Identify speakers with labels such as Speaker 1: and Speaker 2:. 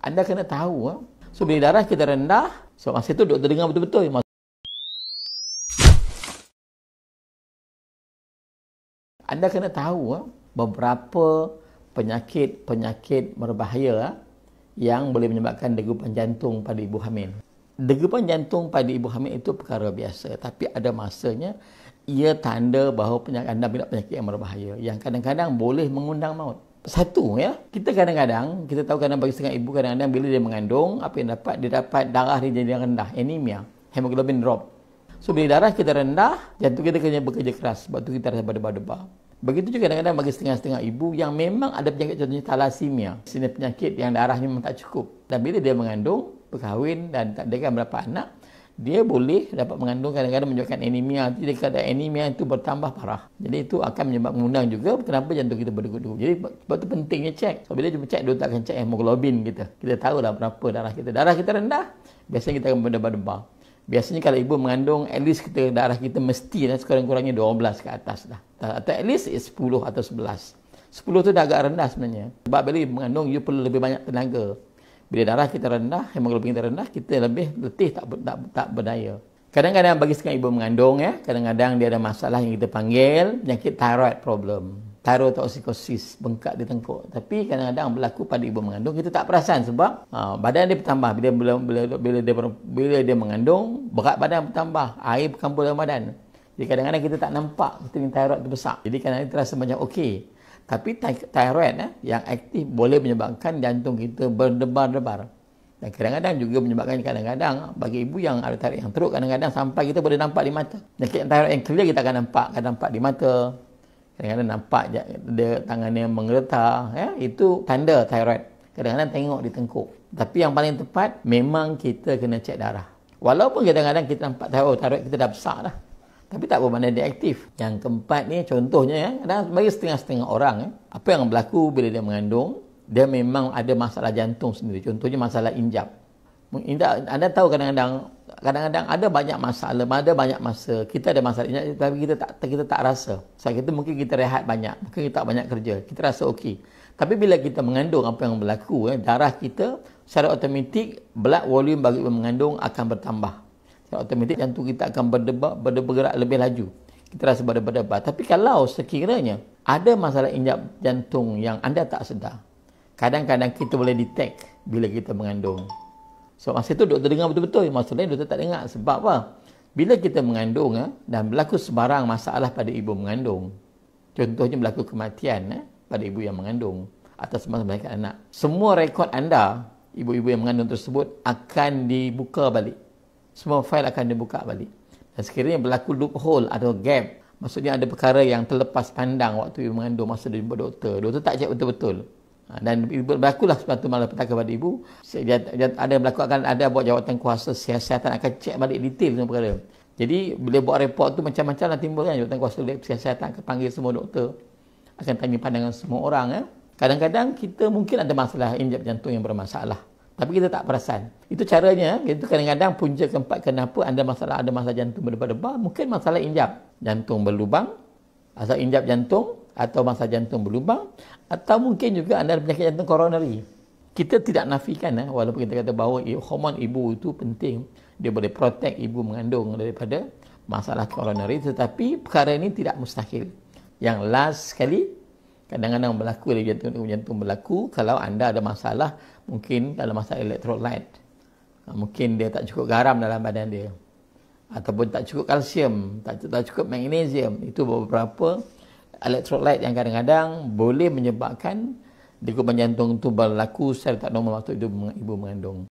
Speaker 1: Anda kena tahu. So, bila darah kita rendah, so masa itu doktor dengar betul-betul. Anda kena tahu beberapa penyakit berbahaya yang boleh menyebabkan degupan jantung pada ibu hamil. Degupan jantung pada ibu hamil itu perkara biasa, tapi ada masanya ia tanda bahawa anda ada penyakit yang berbahaya yang kadang-kadang boleh mengundang maut. Satu, kita kadang-kadang, kita tahu kadang bagi setengah ibu, kadang-kadang bila dia mengandung, apa yang dapat? Dia dapat darah dia jadi rendah, anemia, hemoglobin drop. So, bila darah kita rendah, jantung kita kena bekerja keras, sebab tu kita rasa berdebar-debar. Begitu juga kadang-kadang bagi setengah-setengah ibu yang memang ada penyakit contohnya thalassemia. Sini penyakit yang darahnya memang tak cukup. Dan bila dia mengandung, berkahwin dan tak ada berapa anak, dia boleh dapat mengandung kadang-kadang menyebabkan anemia. Jadi kadang anemia itu bertambah parah. Jadi itu akan menyebabkan mengundang juga kenapa jantung kita berdegup-degup. Jadi sebab itu pentingnya cek. So, bila jumpa cek, doktor akan cek hemoglobin kita. Kita tahulah berapa darah kita. Darah kita rendah, biasanya kita akan berdebar-debar. Biasanya kalau ibu mengandung, at least darah kita mesti sekurang-kurangnya 12 ke atas dah. Atau at least 10 atau 11. 10 tu dah agak rendah sebenarnya. Sebab bila ibu mengandung, you perlu lebih banyak tenaga. Bila darah kita rendah, hemoglobin kita rendah, kita lebih letih, tak berdaya. Kadang-kadang bagi setengah ibu mengandung, kadang-kadang dia ada masalah yang kita panggil penyakit thyroid problem. Thyrotoxicosis, bengkak di tengkuk. Tapi kadang-kadang berlaku pada ibu mengandung, kita tak perasan sebab badan dia bertambah. Bila dia mengandung, berat badan bertambah, air bercampur dalam badan. Jadi kadang-kadang kita tak nampak kita ni thyroid tu besar. Jadi kadang-kadang kita rasa macam okey. Tapi thyroid yang aktif boleh menyebabkan jantung kita berdebar-debar. Dan kadang-kadang juga menyebabkan kadang-kadang bagi ibu yang ada thyroid yang teruk, kadang-kadang sampai kita boleh nampak di mata. Penyakit thyroid yang clear kita akan nampak di mata. Kadang-kadang nampak dia tangannya menggetar, itu tanda thyroid. Kadang-kadang tengok di tengkuk. Tapi yang paling tepat, memang kita kena cek darah. Walaupun kadang-kadang kita nampak thyroid kita dah besar dah. Tapi tak bermakna dia aktif. Yang keempat ni contohnya, kadang bagi setengah-setengah orang, apa yang berlaku bila dia mengandung, dia memang ada masalah jantung sendiri. Contohnya masalah injap. Anda tahu kadang-kadang ada banyak masalah, ada banyak masa kita ada masalah injap, tapi kita tak rasa. Sebab kita mungkin kita rehat banyak, mungkin kita tak banyak kerja, kita rasa okey. Tapi bila kita mengandung, apa yang berlaku, darah kita secara automatik, blood volume bagi mengandung akan bertambah. Secara automatik jantung kita akan bergerak lebih laju. Kita rasa berdebar-debar. Tapi kalau sekiranya ada masalah injap jantung yang anda tak sedar, kadang-kadang kita boleh detect bila kita mengandung. So masa itu doktor dengar betul-betul, masa lain doktor tak dengar. Sebab apa? Bila kita mengandung dan berlaku sebarang masalah pada ibu mengandung, contohnya berlaku kematian pada ibu yang mengandung atau semasa melahirkan anak, semua rekod anda, ibu-ibu yang mengandung tersebut akan dibuka balik. Semua fail akan dibuka balik. Dan sekiranya berlaku loophole atau gap, maksudnya ada perkara yang terlepas pandang waktu ibu mengandung masa dia jumpa doktor, doktor tak cek betul-betul. Dan berlakulah suatu malapetaka pada ibu. Ada berlaku akan ada buat jawatan kuasa siasatan akan cek balik detail semua perkara. Jadi bila buat report tu macam-macam lah timbul kan. Jawatan kuasa siasatan akan panggil semua doktor, akan tanya pandangan semua orang. Kadang-kadang kita mungkin ada masalah injap jantung yang bermasalah, tapi kita tak perasan. Itu caranya. Itu kadang-kadang punca keempat kenapa ada masalah jantung berdebar-debar, mungkin masalah injap jantung berlubang, asal injap jantung atau masalah jantung berlubang, atau mungkin juga anda ada penyakit jantung koronari. Kita tidak nafikan walaupun kita kata bahawa hormon ibu itu penting, dia boleh protect ibu mengandung daripada masalah koronari, tetapi perkara ini tidak mustahil. Yang last sekali, kadang-kadang berlaku jantung berlaku kalau anda ada masalah, mungkin dalam masalah electrolyte. Mungkin dia tak cukup garam dalam badan dia, ataupun tak cukup kalsium, tak cukup magnesium. Itu beberapa electrolyte yang kadang-kadang boleh menyebabkan degupan jantung itu berlaku secara tak normal waktu ibu mengandung.